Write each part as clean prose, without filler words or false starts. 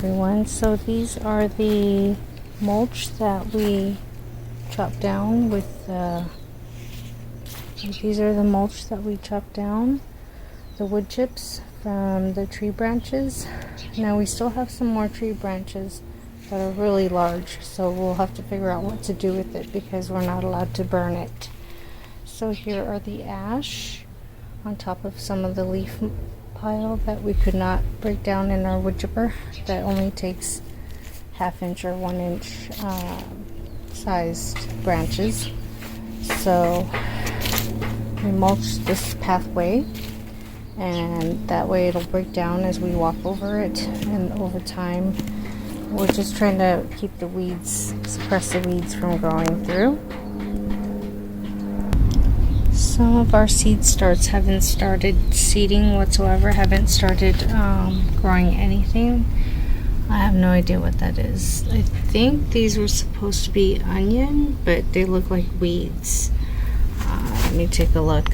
everyone. So these are the mulch that we chopped down with these are the mulch that we chopped down, the wood chips from the tree branches. Now we still have some more tree branches that are really large, so we'll have to figure out what to do with it because we're not allowed to burn it. So here are the ash on top of some of the leaf pile that we could not break down in our wood chipper that only takes 1/2 inch or 1 inch sized branches. So we mulched this pathway, and that way it'll break down as we walk over it, and over time we're just trying to keep the weeds, suppress the weeds from growing through. Some of our seed starts haven't started seeding whatsoever, haven't started growing anything. I have no idea what that is. I think these were supposed to be onion, but they look like weeds. Let me take a look.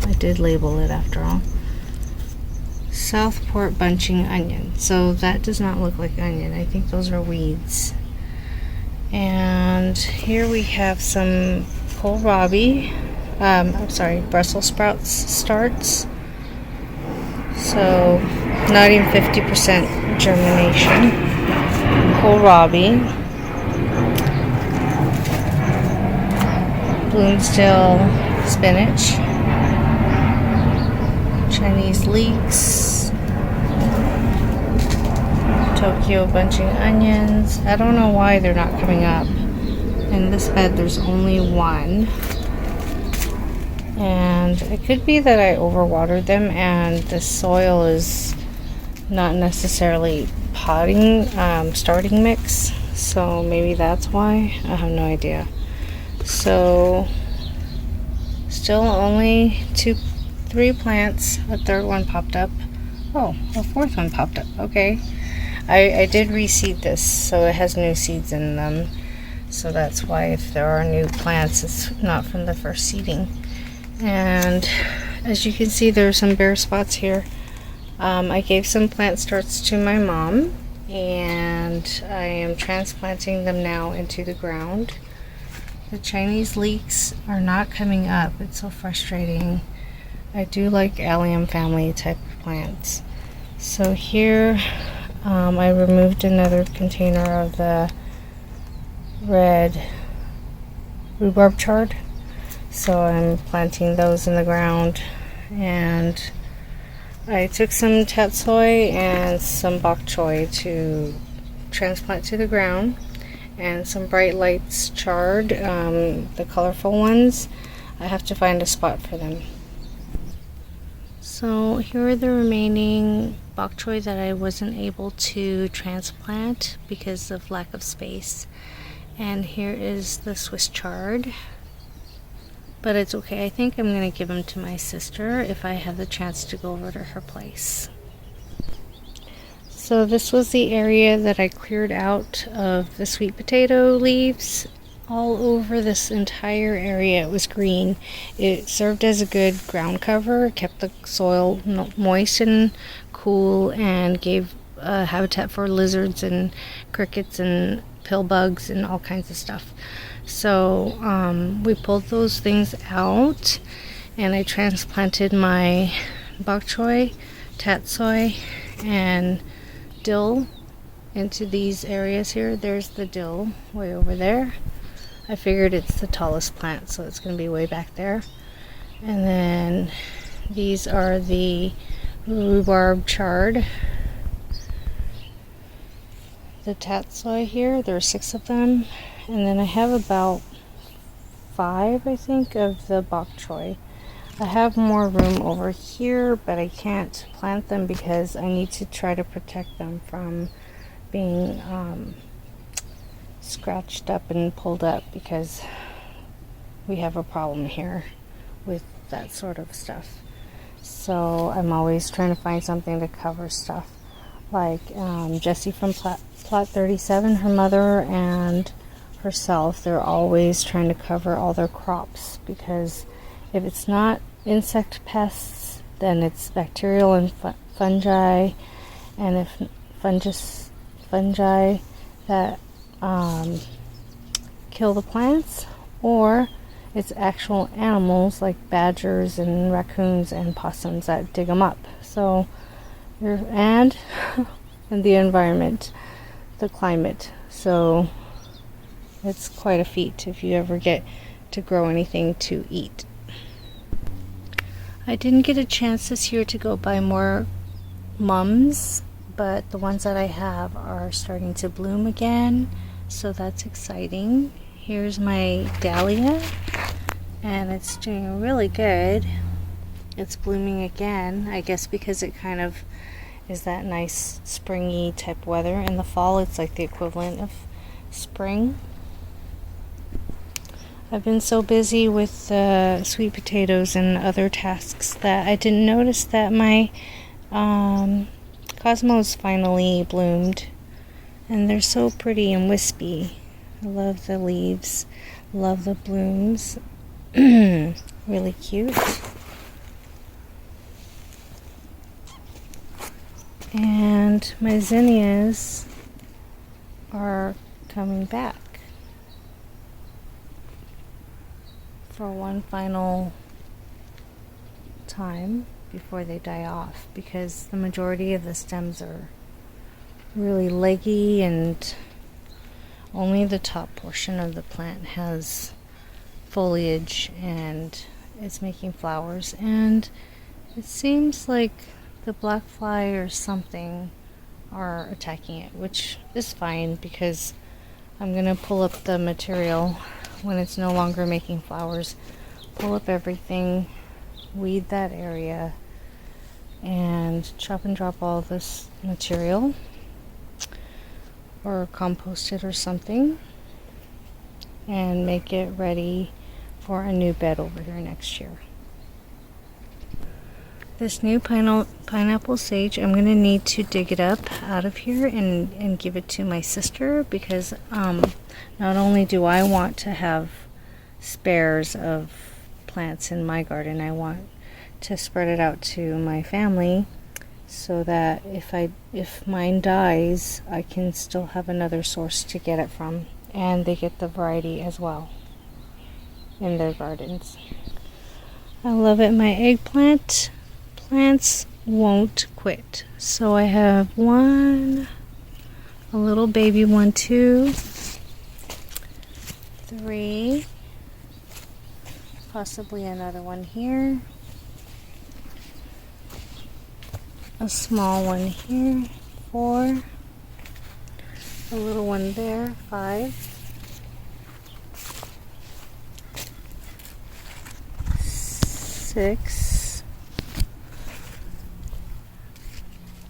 I did label it after all. Southport bunching onion. So that does not look like onion. I think those are weeds. And here we have some kohlrabi. Brussels sprouts starts. So not even 50% germination. Kohlrabi. Bloomsdale spinach. Chinese leeks. Tokyo bunching onions. I don't know why they're not coming up. In this bed there's only one. And it could be that I overwatered them and the soil is not necessarily starting mix. So maybe that's why. I have no idea. So still only 3 plants. A third one popped up. Oh, a fourth one popped up. Okay. I did reseed this, so it has new seeds in them. So that's why if there are new plants, it's not from the first seeding. And as you can see, there are some bare spots here. I gave some plant starts to my mom, and I am transplanting them now into the ground. The Chinese leeks are not coming up. It's so frustrating. I do like allium family type of plants. So here I removed another container of the red rhubarb chard. So I'm planting those in the ground, and I took some tatsoi and some bok choy to transplant to the ground, and some bright lights chard, the colorful ones. I have to find a spot for them. So here are the remaining bok choy that I wasn't able to transplant because of lack of space, and here is the Swiss chard. But it's okay. I think I'm going to give them to my sister if I have the chance to go over to her place. So this was the area that I cleared out of the sweet potato leaves. All over this entire area it was green. It served as a good ground cover. It kept the soil moist and cool, and gave habitat for lizards and crickets and pill bugs and all kinds of stuff. So we pulled those things out, and I transplanted my bok choy, tatsoi, and dill into these areas here. There's the dill way over there. I figured it's the tallest plant, so it's going to be way back there. And then these are the rhubarb chard. The tatsoi here, there are 6 of them. And then I have about 5, I think, of the bok choy. I have more room over here, but I can't plant them because I need to try to protect them from being scratched up and pulled up, because we have a problem here with that sort of stuff. So I'm always trying to find something to cover stuff. Like Jessie from Plot 37, her mother and herself, they're always trying to cover all their crops, because if it's not insect pests, then it's bacterial and fungi, and if fungi that kill the plants, or it's actual animals like badgers and raccoons and possums that dig them up. So, and the environment, the climate. So it's quite a feat if you ever get to grow anything to eat. I didn't get a chance this year to go buy more mums, but the ones that I have are starting to bloom again, so that's exciting. Here's my dahlia, and it's doing really good. It's blooming again, I guess because it kind of is that nice springy type weather. In the fall, it's like the equivalent of spring. I've been so busy with sweet potatoes and other tasks that I didn't notice that my cosmos finally bloomed, and they're so pretty and wispy. I love the leaves, love the blooms. Really cute. And my zinnias are coming back for one final time before they die off, because the majority of the stems are really leggy and only the top portion of the plant has foliage and it's making flowers, and it seems like the black fly or something are attacking it, which is fine because I'm gonna pull up the material when it's no longer making flowers, pull up everything, weed that area, and chop and drop all this material or compost it or something and make it ready for a new bed over here next year. This new pineapple sage, I'm going to need to dig it up out of here and give it to my sister, because not only do I want to have spares of plants in my garden, I want to spread it out to my family so that if mine dies, I can still have another source to get it from, and they get the variety as well in their gardens. I love it. My eggplant plants won't quit. So I have one, a little baby one, 2, 3, possibly another one here, a small one here, 4, a little one there, 5, 6,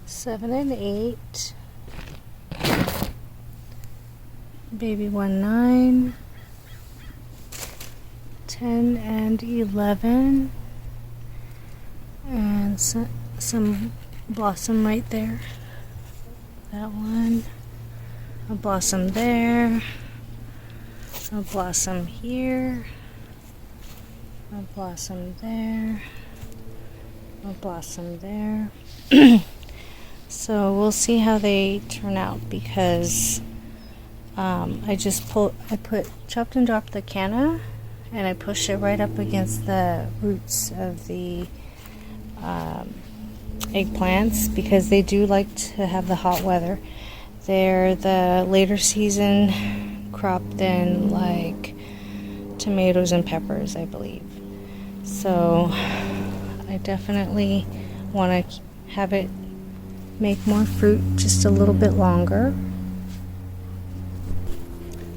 7 and 8, baby one, 9, 10 and 11, and some blossom right there. That one, a blossom there, a blossom here, a blossom there, a blossom there. So we'll see how they turn out, because I put chopped and dropped the canna and I pushed it right up against the roots of the eggplants, because they do like to have the hot weather. They're the later season crop than like tomatoes and peppers, I believe. So I definitely want to have it make more fruit just a little bit longer.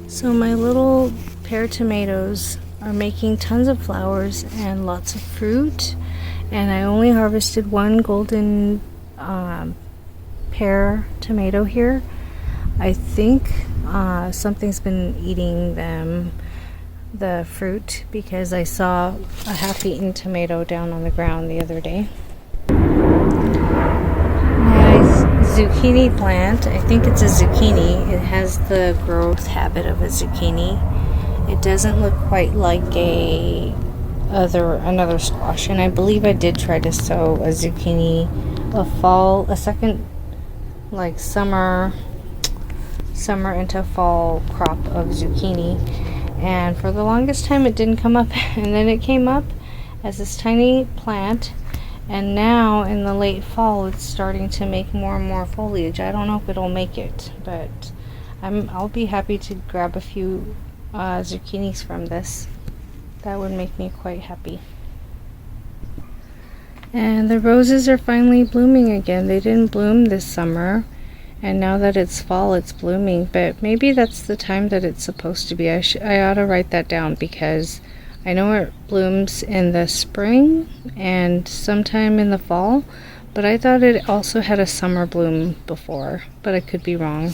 So my little pear tomatoes are making tons of flowers and lots of fruit, and I only harvested one golden pear tomato here. I think something's been eating them, the fruit, because I saw a half-eaten tomato down on the ground the other day. My zucchini plant, I think it's a zucchini. It has the growth habit of a zucchini. It doesn't look quite like another squash, and I believe I did try to sow a zucchini a second, like summer summer into fall crop of zucchini, and for the longest time it didn't come up, and then it came up as this tiny plant, and now in the late fall it's starting to make more and more foliage. I don't know if it'll make it, but I'll be happy to grab a few zucchinis from this. That would make me quite happy. And the roses are finally blooming again. They didn't bloom this summer, and now that it's fall, it's blooming. But maybe that's the time that it's supposed to be. I ought to write that down, because I know it blooms in the spring and sometime in the fall, but I thought it also had a summer bloom before, but I could be wrong.